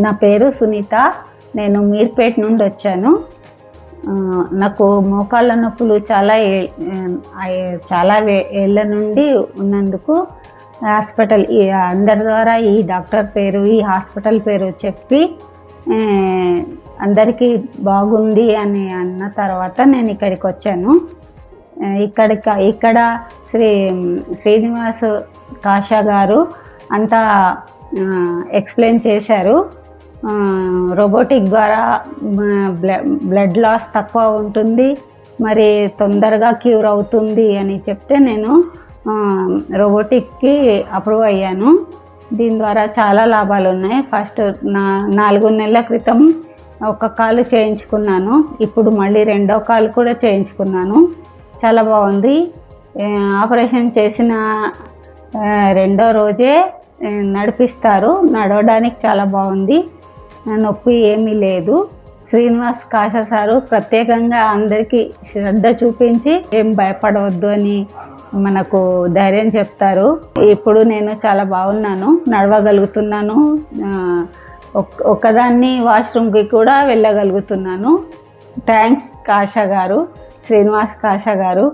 నా పేరు సునీత. నేను మీర్పేట నుండి వచ్చాను. నాకు మోకాళ్ళ నొప్పులు చాలా ఏళ్ళ నుండి ఉన్నందుకు హాస్పిటల్ అందరి ద్వారా ఈ డాక్టర్ పేరు, ఈ హాస్పిటల్ పేరు చెప్పి అందరికీ బాగుంది అని అన్న తర్వాత నేను ఇక్కడికి వచ్చాను. ఇక్కడ శ్రీనివాస్ కాషా గారు అంతా ఎక్స్ప్లెయిన్ చేశారు. రోబోటిక్ ద్వారా బ్లడ్ లాస్ తక్కువ ఉంటుంది, మరి తొందరగా క్యూర్ అవుతుంది అని చెప్తే నేను రోబోటిక్కి అప్రూవ్ అయ్యాను. దీని ద్వారా చాలా లాభాలు ఉన్నాయి. ఫస్ట్ 4 నెలల క్రితం ఒక కాలు చేయించుకున్నాను, ఇప్పుడు మళ్ళీ 2వ కాలు కూడా చేయించుకున్నాను. చాలా బాగుంది. ఆపరేషన్ చేసిన 2వ రోజే నడిపిస్తారు, నడవడానికి చాలా బాగుంది, నొప్పి ఏమీ లేదు. శ్రీనివాస్ కాషా సారు ప్రత్యేకంగా అందరికీ శ్రద్ధ చూపించి ఏం భయపడవద్దు అని మనకు ధైర్యం చెప్తారు. ఇప్పుడు నేను చాలా బాగున్నాను, నడవగలుగుతున్నాను, ఒక్కదాన్ని వాష్రూమ్కి కూడా వెళ్ళగలుగుతున్నాను. థ్యాంక్స్ కాషా గారు, శ్రీనివాస్ కాషా గారు.